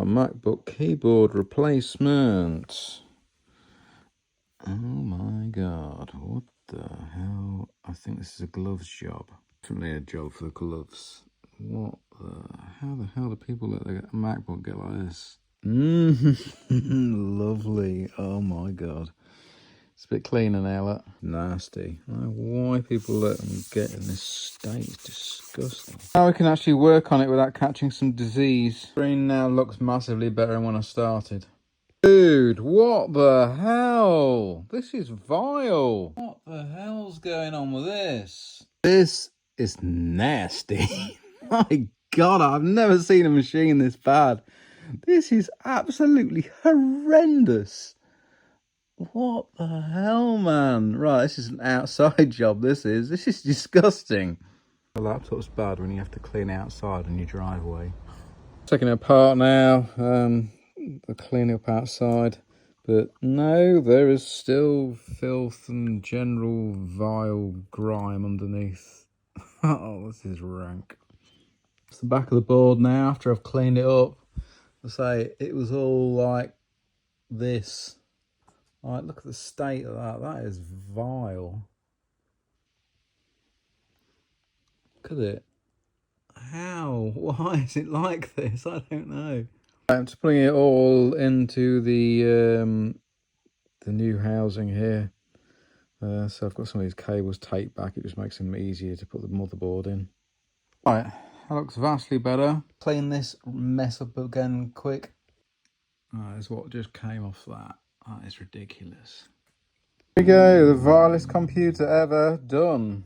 MacBook keyboard replacement. Oh my god, what the hell? I think this is a gloves job. Definitely a job for the gloves. How the hell do people let their MacBook get like this? Lovely. Oh my god. It's a bit cleaner now, look. Nasty. I don't know why people let them get in this state. It's disgusting. Now we can actually work on it without catching some disease. Screen now looks massively better than when I started. Dude, what the hell? This is vile. What the hell's going on with this? This is nasty. My god, I've never seen a machine this bad. This is absolutely horrendous. What the hell, man? Right, this is an outside job, this is. This is disgusting. The laptop's bad when you have to clean outside in your driveway. Taking it apart now, the cleaning up outside. But no, there is still filth and general vile grime underneath. Oh, this is rank. It's the back of the board now after I've cleaned it up. I say, it was all like this. Right, look at the state of that. That is vile. Look at it. How? Why is it like this? I don't know. I'm just putting it all into the new housing here. So I've got some of these cables taped back. It just makes them easier to put the motherboard in. Right, that looks vastly better. Clean this mess up again quick. That is what just came off that. That is ridiculous. Here we go, the vilest computer ever done.